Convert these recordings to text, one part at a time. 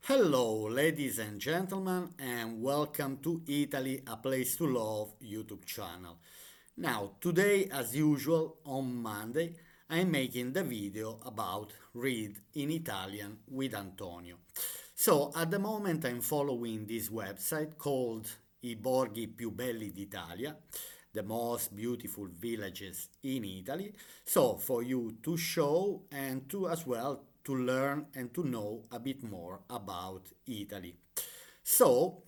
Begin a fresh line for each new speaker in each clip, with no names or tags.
Hello, ladies and gentlemen, and welcome to Italy, a place to love YouTube channel. Now, today, as usual, on Monday, I'm making the video about read in Italian with Antonio. So, at the moment, I'm following this website called I borghi più belli d'Italia, the most beautiful villages in Italy. So, for you to show and to as well to learn and to know a bit more about Italy. So,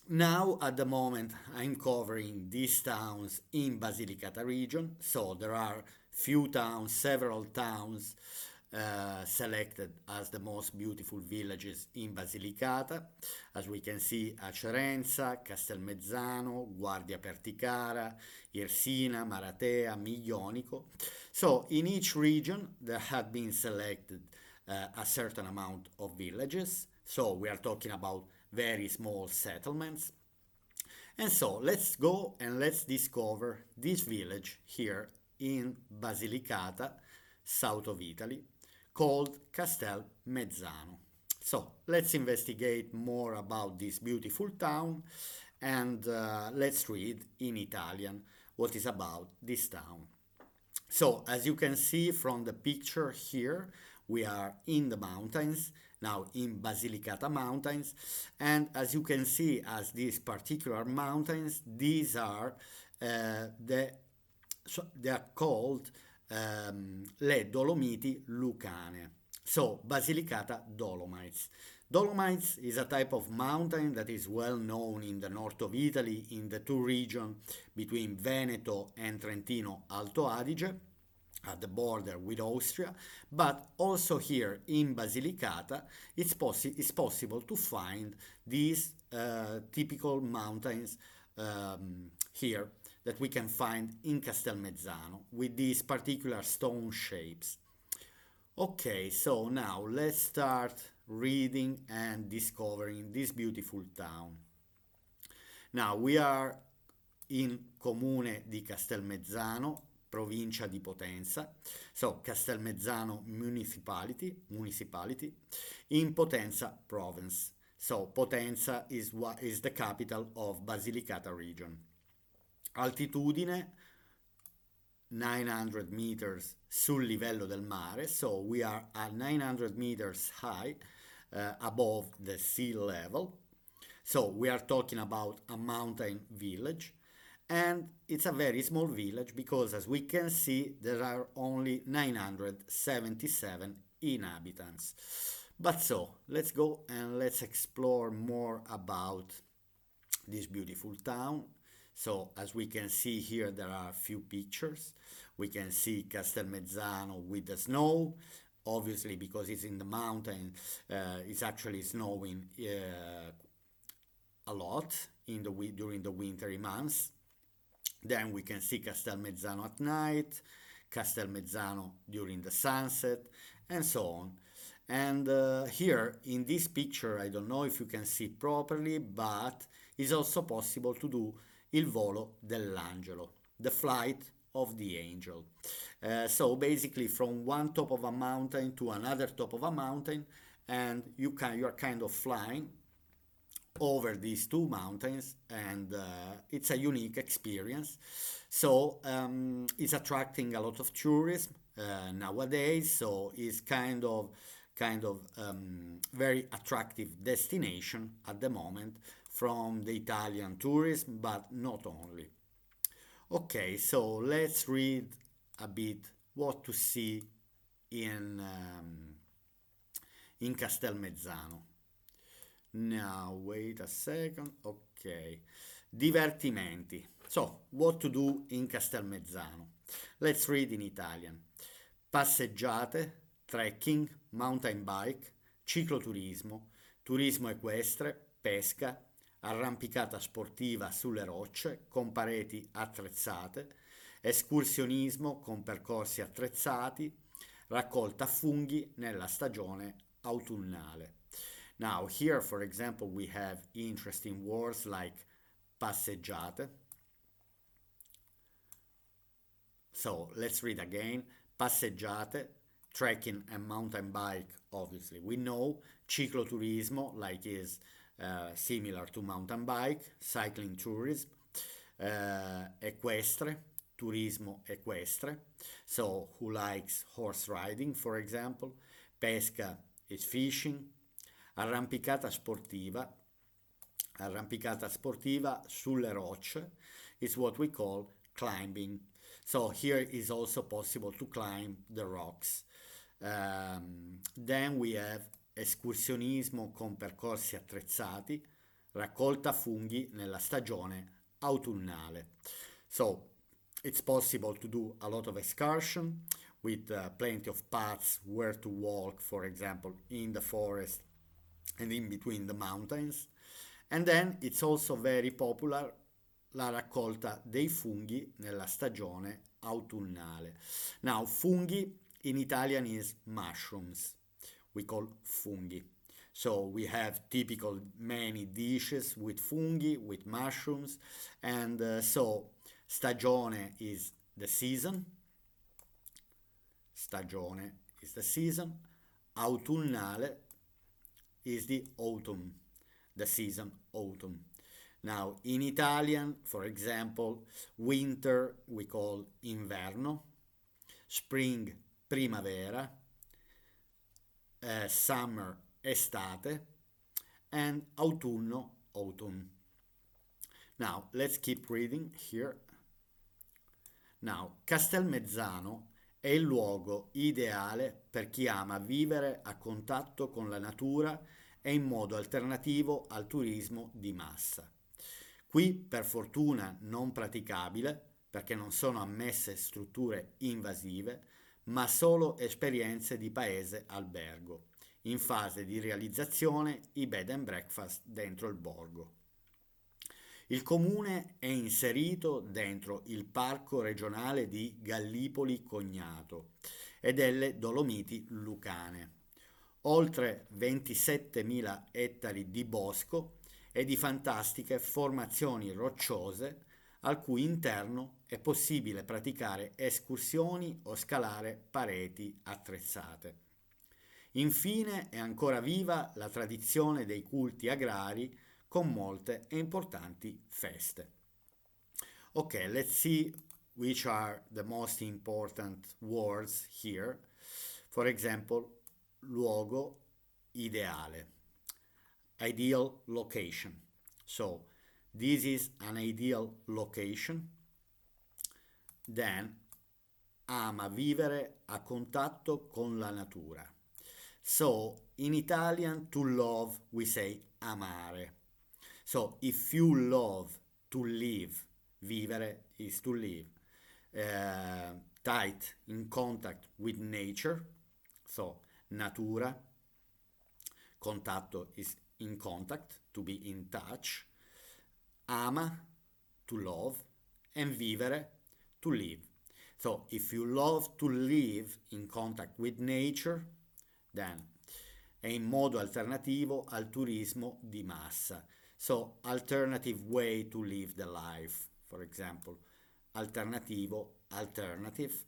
now at the moment I'm covering these towns in Basilicata region. So there are few towns, several towns selected as the most beautiful villages in Basilicata. As we can see, Acerenza, Castelmezzano, Guardia Perticara, Irsina, Maratea, Miglionico. So in each region there have been selected a certain amount of villages. So we are talking about very small settlements. And so let's go and let's discover this village here in Basilicata, south of Italy, called Castelmezzano. So let's investigate more about this beautiful town and let's read in Italian what is about this town. So as you can see from the picture here, we are in the mountains, now in Basilicata Mountains, and as you can see as these particular mountains, these are they are called le Dolomiti Lucane. So Basilicata Dolomites. Dolomites is a type of mountain that is well known in the north of Italy in the two regions between Veneto and Trentino Alto Adige at the border with Austria, but also here in Basilicata it's possible to find these typical mountains here that we can find in Castelmezzano with these particular stone shapes. Okay, so now let's start reading and discovering this beautiful town. Now we are in Comune di Castelmezzano, provincia di Potenza, so Castelmezzano municipality in Potenza province. So Potenza is the capital of Basilicata region. Altitudine 900 meters sul livello del mare, so we are at 900 meters high above the sea level. So we are talking about a mountain village, and it's a very small village because as we can see there are only 977 inhabitants. But so let's go and let's explore more about this beautiful town. So as we can see here there are a few pictures. We can see Castelmezzano with the snow, obviously because it's in the mountain. It's actually snowing a lot during the wintry months. Then we can see Castelmezzano at night, Castelmezzano during the sunset, and so on. And here in this picture, I don't know if you can see properly, but it's also possible to do il volo dell'angelo, the flight of the angel. So basically from one top of a mountain to another top of a mountain, and you are kind of flying over these two mountains, and it's a unique experience. So it's attracting a lot of tourism nowadays. So it's kind of very attractive destination at the moment from the Italian tourism, but not only. Okay, so let's read a bit what to see in Castelmezzano. Now, wait a second. Okay. Divertimenti. So, what to do in Castelmezzano? Let's read in Italian. Passeggiate, trekking, mountain bike, cicloturismo, turismo equestre, pesca, arrampicata sportiva sulle rocce con pareti attrezzate, escursionismo con percorsi attrezzati, raccolta funghi nella stagione autunnale. Now here, for example, we have interesting words like passeggiate. So let's read again. Passeggiate, trekking and mountain bike, obviously. We know cicloturismo, like is similar to mountain bike, cycling tourism, equestre, turismo equestre, so who likes horse riding, for example, pesca is fishing, arrampicata sportiva, arrampicata sportiva sulle rocce is what we call climbing. So here is also possible to climb the rocks. Then we have escursionismo con percorsi attrezzati, raccolta funghi nella stagione autunnale. So it's possible to do a lot of excursion with plenty of paths where to walk, for example, in the forest and in between the mountains. And then it's also very popular la raccolta dei funghi nella stagione autunnale. Now, funghi in Italian is mushrooms. We call funghi. So we have typical many dishes with funghi, with mushrooms, and so stagione is the season. Stagione is the season. Autunnale is the autumn, the season autumn. Now, in Italian, for example, winter we call inverno, spring primavera, summer estate, and autunno autumn. Now, let's keep reading here. Now, Castelmezzano è il luogo ideale per chi ama vivere a contatto con la natura e in modo alternativo al turismo di massa. Qui, per fortuna, non praticabile, perché non sono ammesse strutture invasive, ma solo esperienze di paese albergo. In fase di realizzazione i bed and breakfast dentro il borgo. Il comune è inserito dentro il parco regionale di Gallipoli Cognato e delle Dolomiti Lucane. Oltre 27.000 ettari di bosco e di fantastiche formazioni rocciose al cui interno è possibile praticare escursioni o scalare pareti attrezzate. Infine è ancora viva la tradizione dei culti agrari con molte e importanti feste. Okay, let's see which are the most important words here. For example, luogo ideale, ideal location. So this is an ideal location. Then ama vivere a contatto con la natura. So in Italian to love we say amare. So if you love to live, vivere is to live, tight in contact with nature, so natura, contatto is in contact, to be in touch, ama, to love, and vivere, to live. So if you love to live in contact with nature, then è in modo alternativo al turismo di massa. So alternative way to live the life, for example, alternativo, alternative.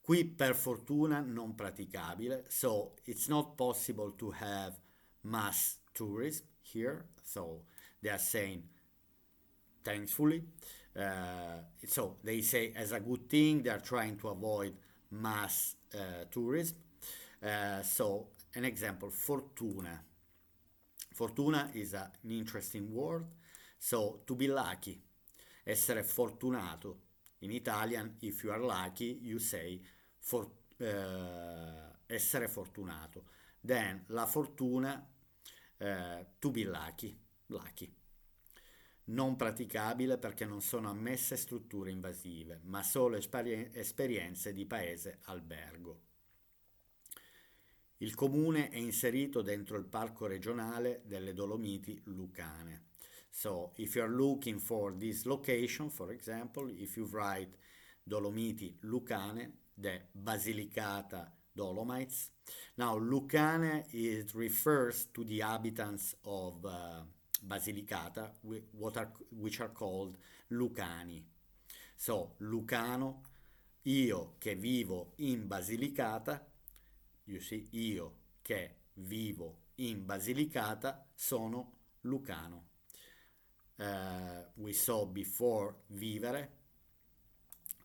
Qui per fortuna non praticabile, so it's not possible to have mass tourism here, so they are saying thankfully. So they say as a good thing they are trying to avoid mass tourism. So an example, fortuna. Fortuna is an interesting word. So to be lucky, essere fortunato. In Italian, if you are lucky, you say essere fortunato. Then la fortuna, to be lucky, lucky. Non praticabile perché non sono ammesse strutture invasive, ma solo esperienze di paese albergo. Il comune è inserito dentro il parco regionale delle Dolomiti Lucane. So, if you're looking for this location, for example, if you write Dolomiti Lucane, the Basilicata Dolomites. Now, Lucane refers to the inhabitants of Basilicata, which are called Lucani. So, Lucano, io che vivo in Basilicata, you see, io che vivo in Basilicata sono lucano. We saw before vivere,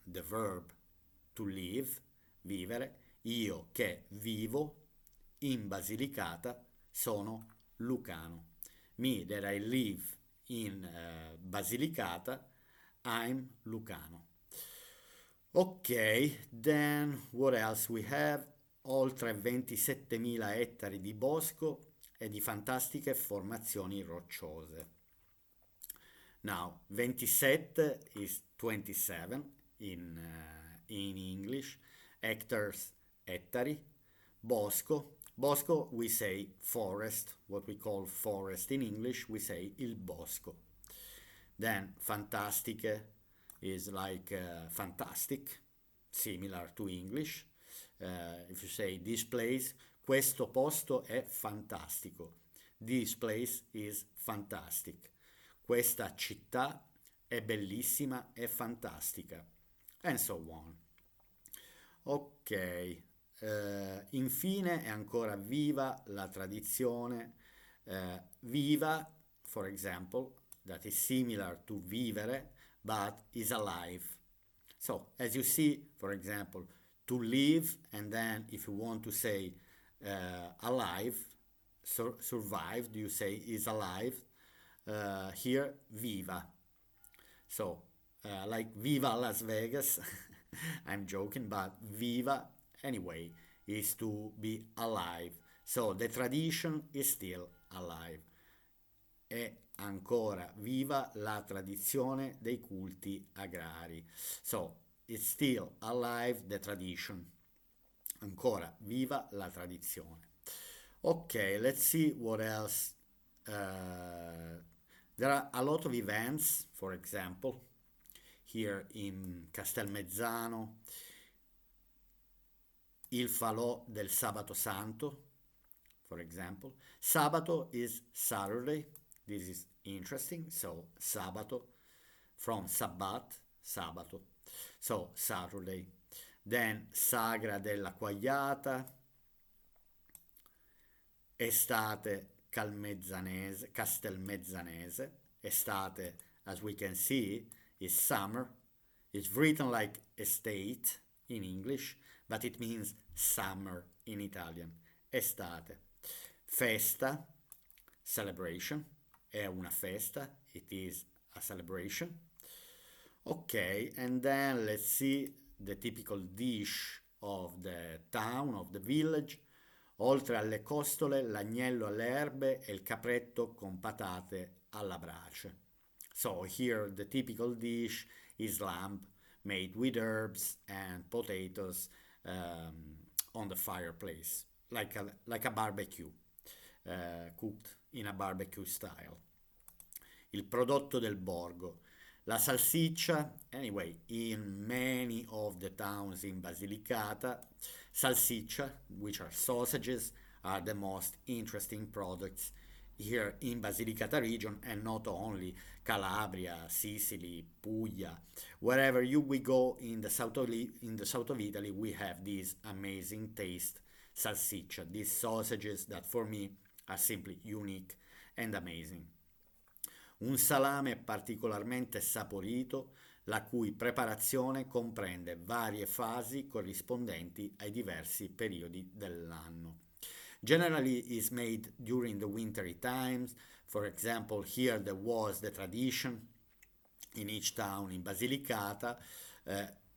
the verb to live, vivere, io che vivo in Basilicata sono lucano. Me that I live in Basilicata, I'm lucano. Ok, then what else we have? Oltre 27.000 ettari di bosco e di fantastiche formazioni rocciose. Now, 27 is 27 in English, hectares, ettari, bosco. Bosco, we say forest, what we call forest in English, we say il bosco. Then, fantastiche is like fantastic, similar to English. If you say this place, questo posto è fantastico. This place is fantastic. Questa città è bellissima e fantastica. And so on. Ok, infine è ancora viva la tradizione viva, for example, that is similar to vivere, but is alive. So, as you see, for example, to live, and then if you want to say alive, survived, you say is alive. Here, viva. So, like Viva Las Vegas, I'm joking, but Viva, anyway, is to be alive. So, the tradition is still alive. È ancora viva la tradizione dei culti agrari. So, it's still alive the tradition. Ancora viva la tradizione. Ok, let's see what else. There are a lot of events, for example, here in Castelmezzano, il falò del Sabato Santo, for example. Sabato is Saturday. This is interesting. So, Sabato, from Sabbat, Sabato. So, Saturday. Then, Sagra della Quagliata, Estate Castelmezzanese. Estate, as we can see, is summer. It's written like estate in English, but it means summer in Italian. Estate. Festa, celebration. È una festa. It is a celebration. Ok, and then let's see the typical dish of the town, of the village. Oltre alle costole, l'agnello alle erbe e il capretto con patate alla brace. So here the typical dish is lamb made with herbs and potatoes on the fireplace, like a barbecue, cooked in a barbecue style. Il prodotto del borgo. La salsiccia, anyway, in many of the towns in Basilicata, salsiccia, which are sausages, are the most interesting products here in Basilicata region, and not only Calabria, Sicily, Puglia, wherever we go in the south of Italy, we have these amazing taste salsiccia, these sausages that for me are simply unique and amazing. Un salame particolarmente saporito, la cui preparazione comprende varie fasi corrispondenti ai diversi periodi dell'anno. Generally is made during the wintry times. For example, here there was the tradition in each town in Basilicata,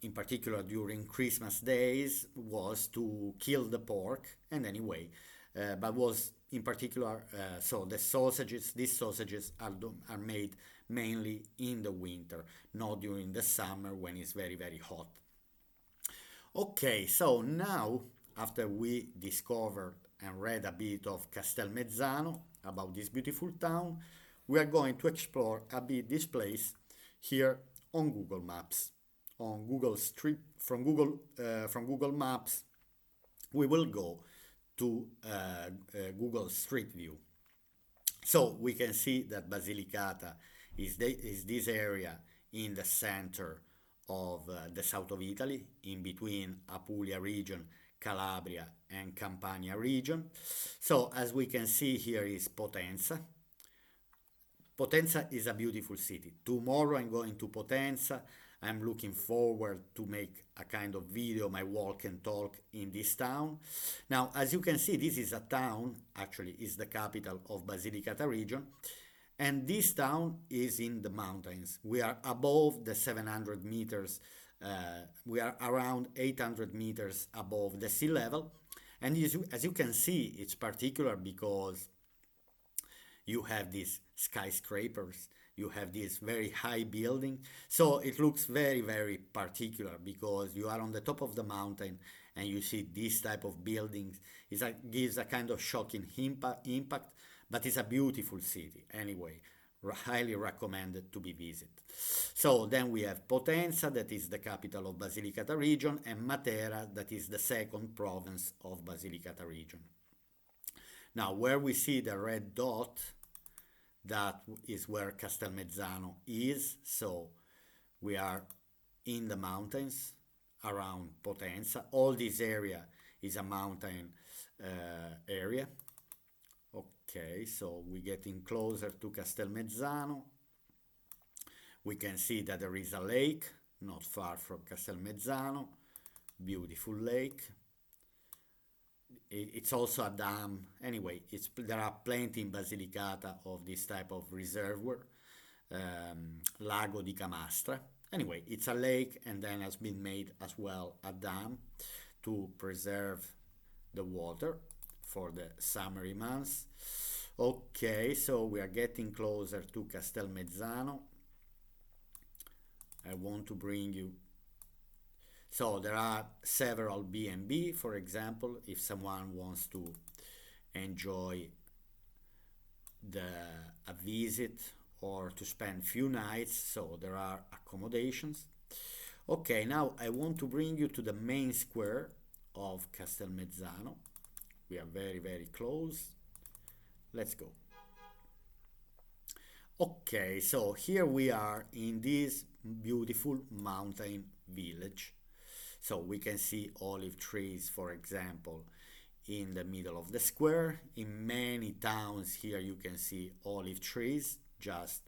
in particular during Christmas days, was to kill the pork, and anyway, but was in particular, so these sausages are made mainly in the winter, not during the summer when it's very, very hot. Okay, so now, after we discovered and read a bit of Castelmezzano, about this beautiful town, we are going to explore a bit this place here on Google Maps. On Google Street, from Google Maps, we will go to Google Street View. So we can see that Basilicata is this area in the center of the south of Italy, in between Apulia region, Calabria and Campania region. So as we can see here is Potenza. Potenza is a beautiful city. Tomorrow I'm going to Potenza. I'm looking forward to make a kind of video, my walk and talk in this town. Now, as you can see, this is a town, actually is the capital of Basilicata region, and this town is in the mountains. We are above the 700 meters, we are around 800 meters above the sea level. And as you can see, it's particular because you have these skyscrapers, you have this very high building. So it looks very, very particular because you are on the top of the mountain and you see this type of buildings. Gives a kind of shocking impact, but it's a beautiful city anyway. Highly recommended to be visited. So then we have Potenza, that is the capital of Basilicata region, and Matera, that is the second province of Basilicata region. Now, where we see the red dot, that is where Castelmezzano is. So we are in the mountains around Potenza. All this area is a mountain area. Okay, so we're getting closer to Castelmezzano. We can see that there is a lake not far from Castelmezzano. Beautiful lake. It's also a dam. Anyway, there are plenty in Basilicata of this type of reservoir, Lago di Camastra. Anyway, it's a lake, and then has been made as well a dam to preserve the water for the summery months. Okay, so we are getting closer to Castelmezzano. I want to bring you. So there are several B&B, for example, if someone wants to enjoy a visit or to spend few nights, so there are accommodations. Okay, now I want to bring you to the main square of Castelmezzano. We are very, very close. Let's go. Okay, so here we are in this beautiful mountain village. So we can see olive trees, for example, in the middle of the square. In many towns here you can see olive trees, just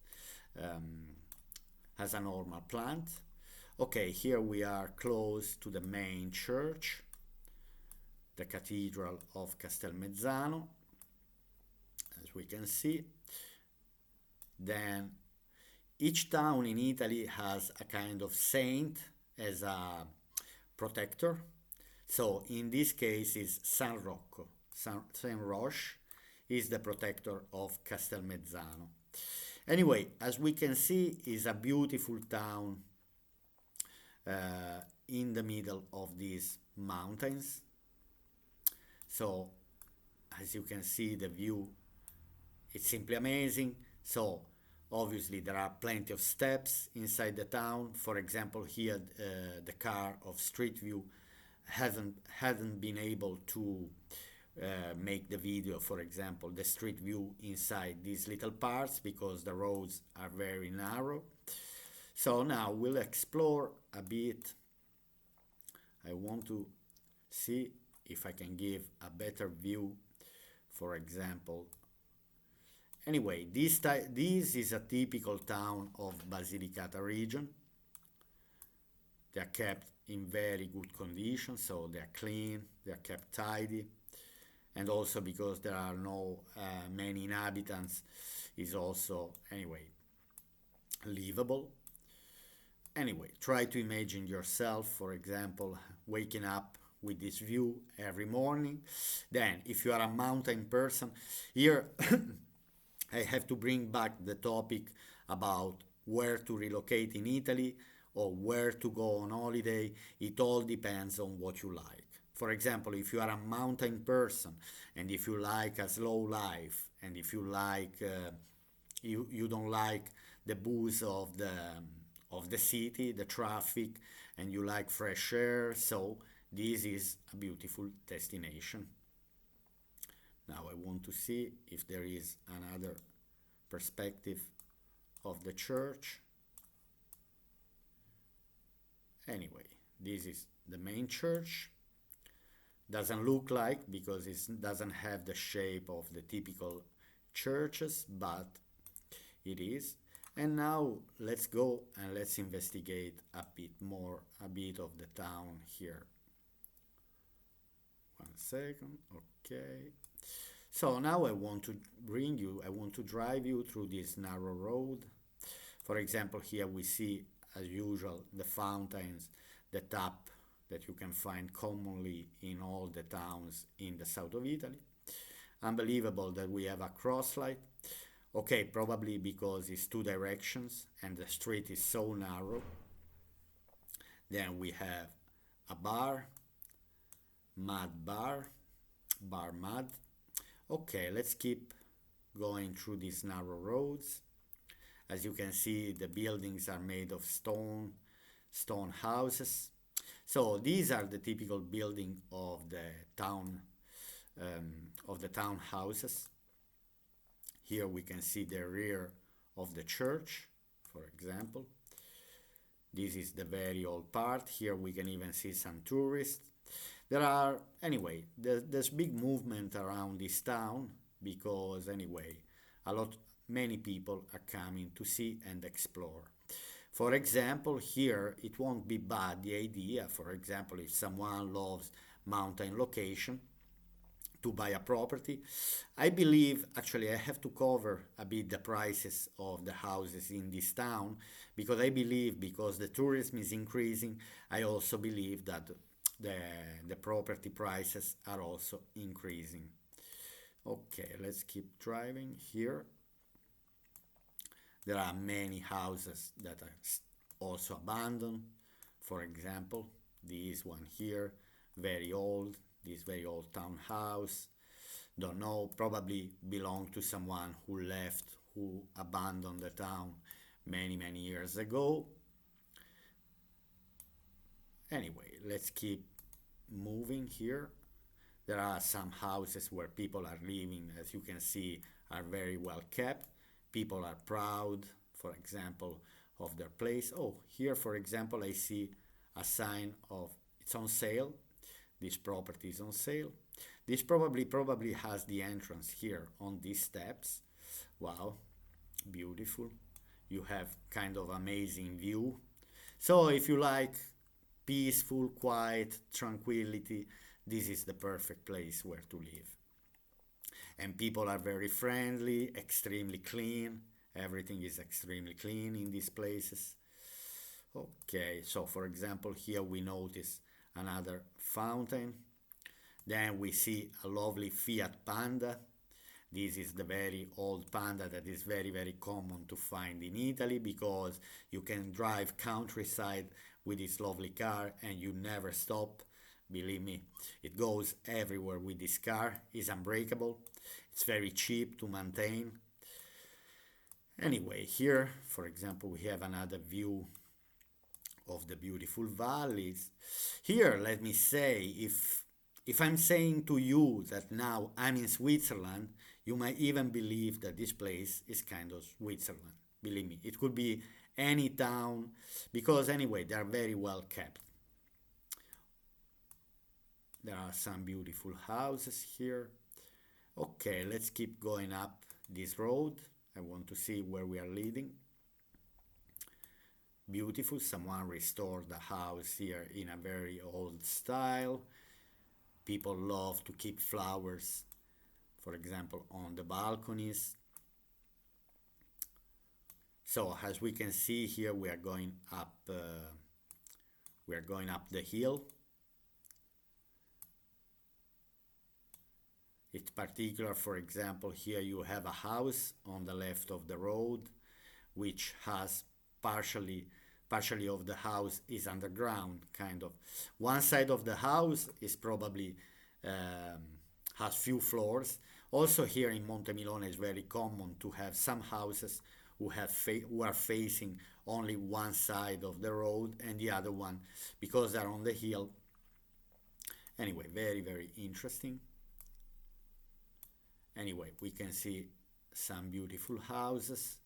as a normal plant. Okay, here we are close to the main church, the Cathedral of Castelmezzano, as we can see. Then each town in Italy has a kind of saint as a protector. So in this case is San Rocco. Saint Roche is the protector of Castelmezzano. Anyway, as we can see, is a beautiful town in the middle of these mountains. So as you can see, the view, it's simply amazing. So obviously there are plenty of steps inside the town. For example, here the car of Street View hadn't been able to make the video, for example, the street view inside these little parts because the roads are very narrow. So now we'll explore a bit. I want to see if I can give a better view, for example. Anyway, this is a typical town of Basilicata region. They are kept in very good condition, so they are clean, they are kept tidy, and also because there are no many inhabitants, is also anyway livable. Anyway, try to imagine yourself, for example, waking up with this view every morning. Then, if you are a mountain person, here I have to bring back the topic about where to relocate in Italy or where to go on holiday. It all depends on what you like. For example, if you are a mountain person and if you like a slow life and if you like you don't like the buzz of the city, the traffic, and you like fresh air, so this is a beautiful destination. Now I want to see if there is another perspective of the church. Anyway, this is the main church. Doesn't look like because it doesn't have the shape of the typical churches, but it is. And now let's go and let's investigate a bit more, a bit of the town here. One second, okay. So now I want to drive you through this narrow road. For example, here we see, as usual, the fountains, the tap that you can find commonly in all the towns in the south of Italy. Unbelievable that we have a crosslight. Okay, probably because it's two directions and the street is so narrow. Then we have a bar, mud bar, bar mud. Okay, let's keep going through these narrow roads. As you can see, the buildings are made of stone houses. So these are the typical building of the town houses. Here we can see the rear of the church, for example. This is the very old part. Here we can even see some tourists. There's big movement around this town because anyway, many people are coming to see and explore. For example, here it won't be bad the idea, for example, if someone loves mountain location, to buy a property. I believe, actually, I have to cover a bit the prices of the houses in this town because I believe because the tourism is increasing, I also believe that the property prices are also increasing. Okay, let's keep driving here. There are many houses that are also abandoned. For example, this one here, very old, this very old townhouse. Don't know, probably belonged to someone who abandoned the town many, many years ago. Anyway, let's keep moving here. There are some houses where people are living, as you can see, are very well kept. People are proud, for example, of their place. Oh, here, for example, I see a sign of it's on sale. This property is on sale. This probably has the entrance here on these steps. Wow, beautiful. You have kind of amazing view. So if you like peaceful, quiet, tranquility, this is the perfect place where to live. And people are very friendly, extremely clean. Everything is extremely clean in these places. Okay, so for example, here we notice another fountain. Then we see a lovely Fiat Panda. This is the very old Panda that is very, very common to find in Italy because you can drive countryside with this lovely car and you never stop. Believe me, it goes everywhere with this car. It's unbreakable. It's very cheap to maintain. Anyway, here, for example, we have another view of the beautiful valleys. Here, let me say, if I'm saying to you that now I'm in Switzerland, you might even believe that this place is kind of Switzerland. Believe me, it could be any town because anyway, they are very well kept. There are some beautiful houses here. Okay, let's keep going up this road. I want to see where we are leading. Beautiful. Someone restored the house here in a very old style. People love to keep flowers, for example, on the balconies. So as we can see here, we are going up. We are going up the hill. It's particular, for example, here you have a house on the left of the road, which has partially of the house is underground, kind of. One side of the house is probably has few floors. Also here in Montemilone is very common to have some houses who are facing only one side of the road and the other one because they're on the hill. Anyway, very, very interesting. Anyway, we can see some beautiful houses.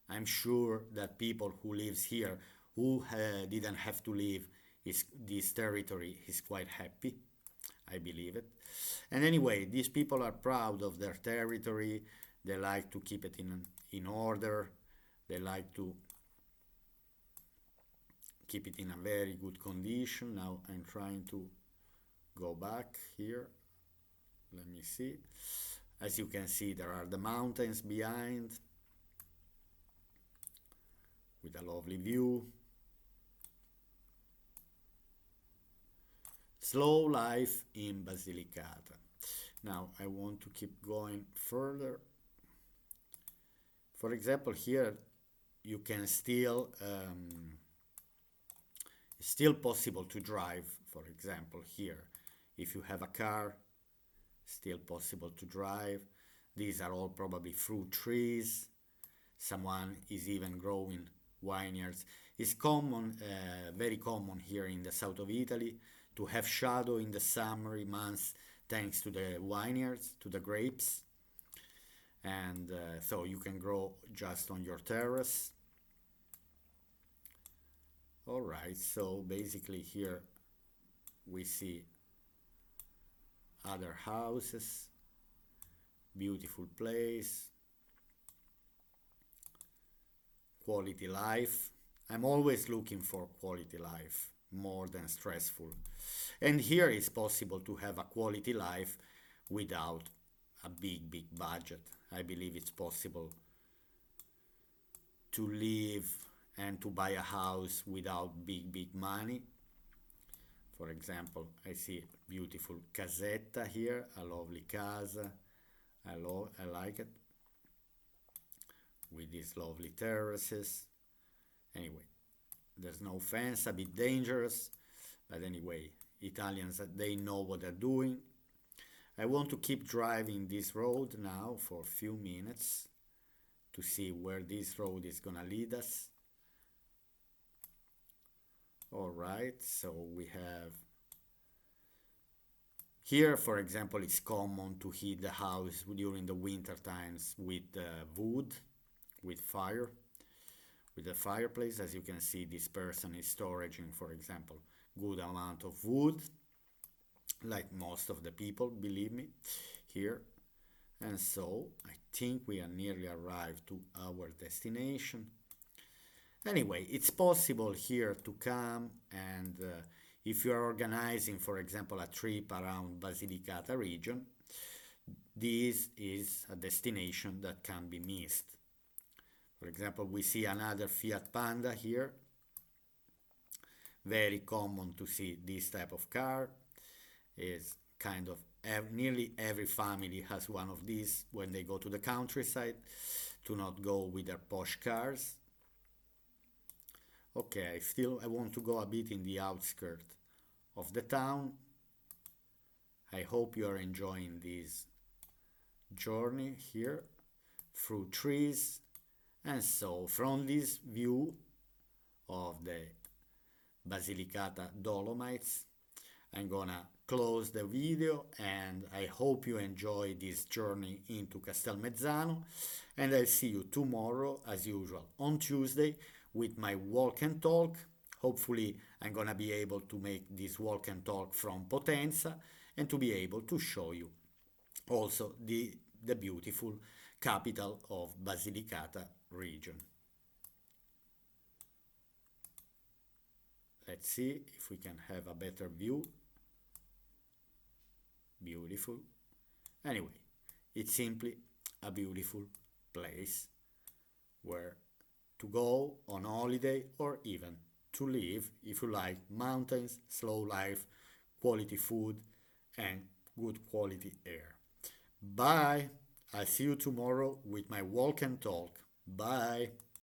I'm sure that people who lives here who didn't have to leave this territory is quite happy. I believe it. And anyway, these people are proud of their territory. They like to keep it in order. They like to keep it in a very good condition. Now I'm trying to go back here. Let me see. As you can see, there are the mountains behind with a lovely view. Slow life in Basilicata. Now I want to keep going further. For example, here you can it's still possible to drive. For example, here, if you have a car, still possible to drive. These are all probably fruit trees. Someone is even growing vineyards. It's common, very common here in the south of Italy to have shadow in the summer months thanks to the vineyards, to the grapes. And so you can grow just on your terrace. All right, so basically here we see other houses, beautiful place, quality life. I'm always looking for quality life more than stressful. And here it's possible to have a quality life without a big budget. I believe it's possible to live and to buy a house without big money. For example, I see beautiful casetta here, a lovely casa. I like it with these lovely terraces. Anyway, there's no fence, a bit dangerous, but anyway, Italians, they know what they're doing. I want to keep driving this road now for a few minutes to see where this road is gonna lead us. All right, so we have here, for example, it's common to heat the house during the winter times with wood, with fire, with the fireplace. As you can see, this person is storing, for example, good amount of wood, like most of the people, believe me, here. And so I think we are nearly arrived to our destination. Anyway, it's possible here to come and if you are organizing, for example, a trip around Basilicata region, this is a destination that can be missed. For example, we see another Fiat Panda here. Very common to see this type of car. Is kind of nearly every family has one of these when they go to the countryside to not go with their posh cars. Okay, I want to go a bit in the outskirts of the town. I hope you are enjoying this journey here through trees. And so from this view of the Basilicata Dolomites, I'm gonna close the video and I hope you enjoy this journey into Castelmezzano, and I'll see you tomorrow as usual on Tuesday with my walk and talk. Hopefully I'm gonna be able to make this walk and talk from Potenza and to be able to show you also the beautiful capital of Basilicata region. Let's see if we can have a better view. Beautiful. Anyway, it's simply a beautiful place where to go on holiday or even to live if you like mountains, slow life, quality food, and good quality air. Bye. I'll see you tomorrow with my walk and talk. Bye.